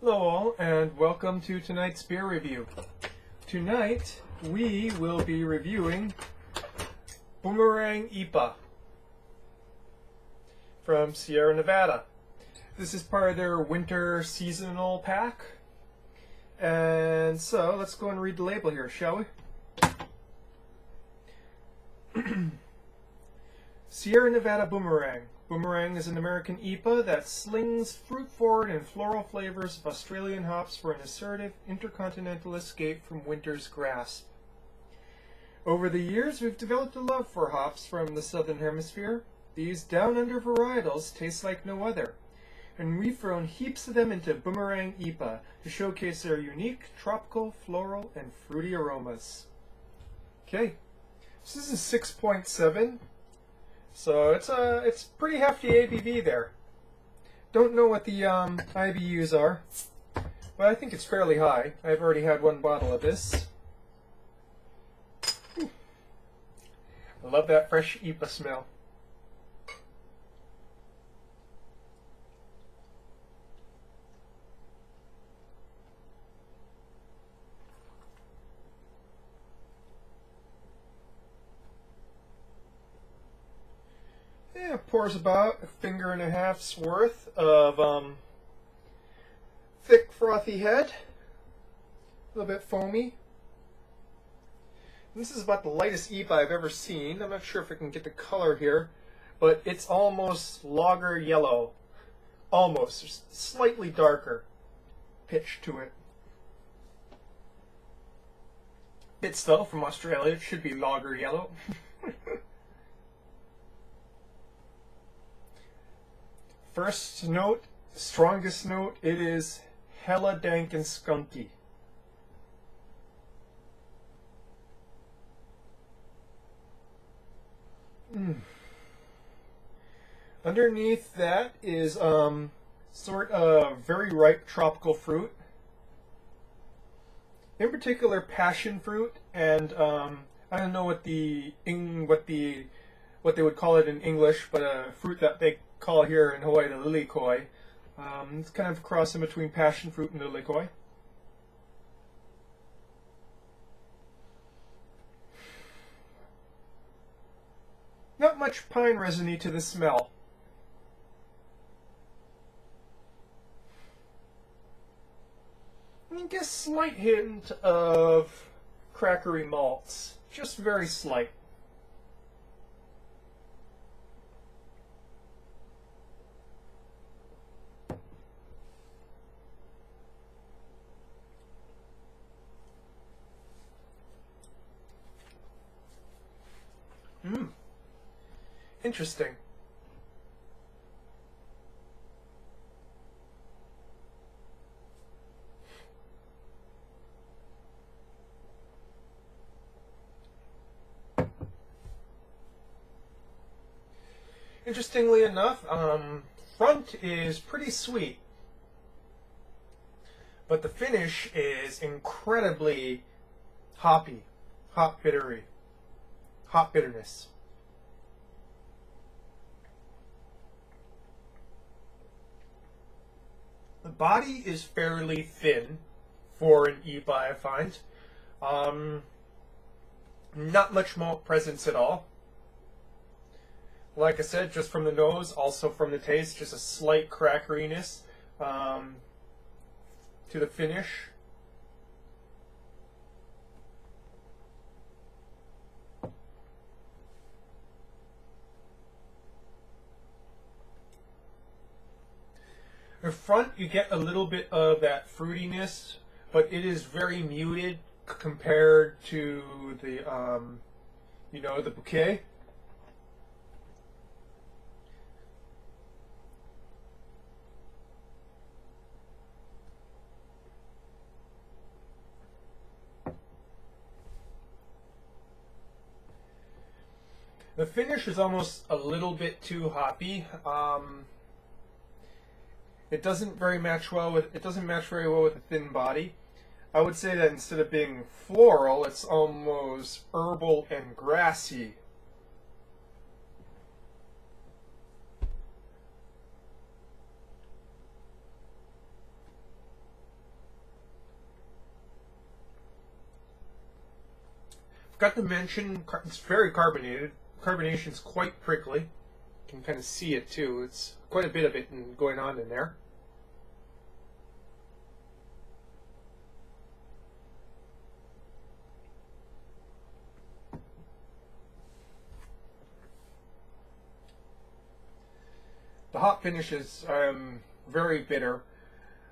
Hello all, and welcome to tonight's beer review. Tonight, we will be reviewing Boomerang IPA from Sierra Nevada. This is part of their winter seasonal pack. And so, let's go and read the label here, shall we? Sierra Nevada Boomerang. Boomerang is an American IPA that slings fruit-forward and floral flavors of Australian hops for an assertive, intercontinental escape from winter's grasp. Over the years, we've developed a love for hops from the Southern Hemisphere. These down-under varietals taste like no other, and we've thrown heaps of them into Boomerang IPA to showcase their unique tropical, floral, and fruity aromas. Okay, so this is 6.7. So it's pretty hefty ABV there. Don't know what the IBUs are, but I think it's fairly high. I've already had one bottle of this. I love that fresh IPA smell. Yeah, pours about a finger and a half's worth of thick frothy head, a little bit foamy. This is about the lightest IPA I've ever seen. I'm not sure if I can get the color here, but it's almost lager yellow. Almost. There's slightly darker pitch to it. Bits though, from Australia. It should be lager yellow. First note, strongest note, it is hella dank and skunky. Underneath that is sort of very ripe tropical fruit. In particular, passion fruit, and I don't know what they would call it in English, but a fruit that they call here in Hawaii the lilikoi. It's kind of a cross in between passion fruit and lilikoi. Not much pine resiny to the smell. I guess slight hint of crackery malts, just very slight. Interesting. Interestingly enough, front is pretty sweet, but the finish is incredibly hoppy, hop bitterness. The body is fairly thin for an IPA, I find. Not much malt presence at all. Like I said, just from the nose, also from the taste, just a slight crackeriness to the finish. In front, you get a little bit of that fruitiness, but it is very muted compared to the, the bouquet. The finish is almost a little bit too hoppy. It doesn't match very well with the thin body. I would say that instead of being floral, it's almost herbal and grassy. Got to mention, it's very carbonated. Carbonation's quite prickly. You can kind of see it too. It's quite a bit of it going on in there. The hop finish is very bitter.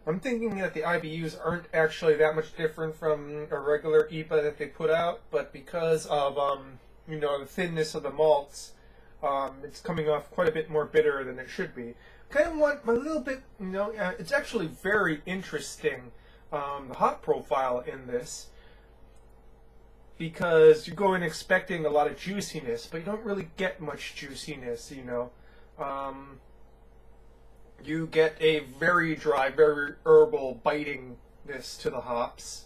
I'm thinking that the IBUs aren't actually that much different from a regular IPA that they put out, but because of you know, the thinness of the malts, it's coming off quite a bit more bitter than it should be. Kind of want a little bit, you know, it's actually very interesting, the hop profile in this, because you go in expecting a lot of juiciness, but you don't really get much juiciness, you know. You get a very dry, very herbal bitingness to the hops,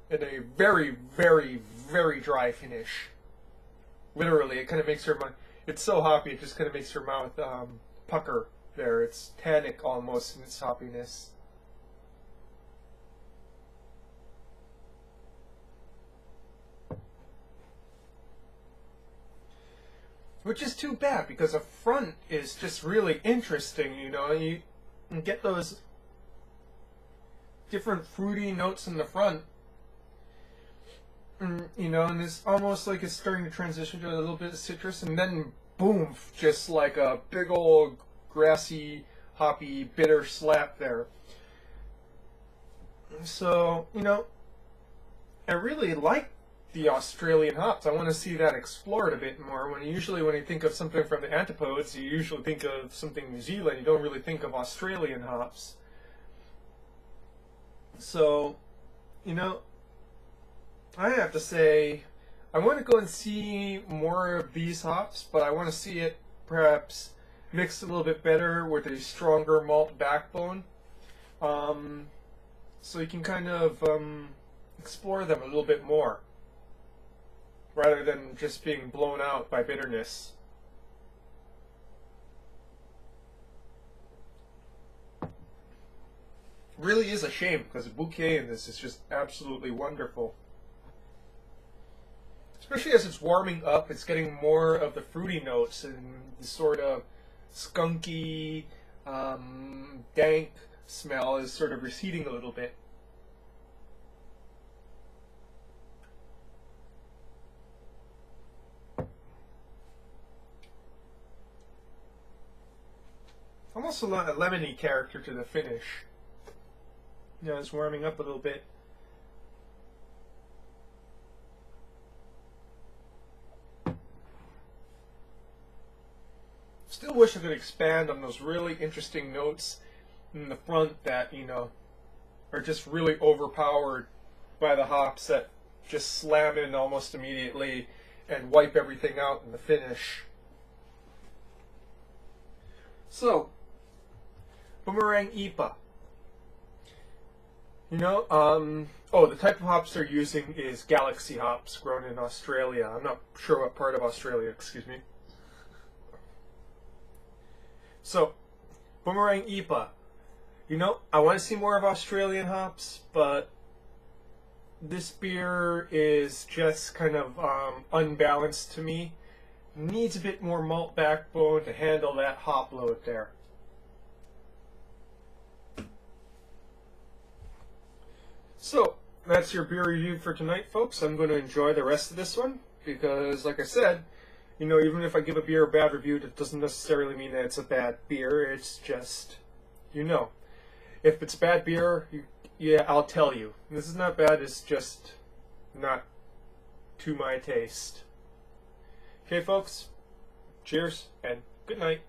and a very, very, very dry finish. Literally, it kind of makes your mouth, it's so hoppy, it just kind of makes your mouth pucker there. It's tannic almost in its hoppiness. Which is too bad, because the front is just really interesting, you know. You get those different fruity notes in the front, you know, and it's almost like it's starting to transition to a little bit of citrus, and then boom, just like a big old grassy, hoppy, bitter slap there. So, you know, I really like the Australian hops. I want to see that explored a bit more. Usually when you think of something from the antipodes, you usually think of something New Zealand. You don't really think of Australian hops. So, you know, I have to say, I want to go and see more of these hops, but I want to see it perhaps mixed a little bit better with a stronger malt backbone. So you can kind of explore them a little bit more, rather than just being blown out by bitterness. Really is a shame, because the bouquet in this is just absolutely wonderful. Especially as it's warming up, it's getting more of the fruity notes and the sort of skunky, dank smell is sort of receding a little bit. Almost a lemony character to the finish. You know, it's warming up a little bit. Still wish I could expand on those really interesting notes in the front that, you know, are just really overpowered by the hops that just slam in almost immediately and wipe everything out in the finish. So, Boomerang IPA. You know, oh, the type of hops they're using is Galaxy hops, grown in Australia. I'm not sure what part of Australia, excuse me. So, Boomerang IPA. You know, I want to see more of Australian hops, but this beer is just kind of unbalanced to me. Needs a bit more malt backbone to handle that hop load there. So, that's your beer review for tonight, folks. I'm going to enjoy the rest of this one because, like I said, you know, even if I give a beer a bad review, that doesn't necessarily mean that it's a bad beer. It's just, you know, if it's bad beer, yeah, I'll tell you. This is not bad, it's just not to my taste. Okay, folks, cheers and good night.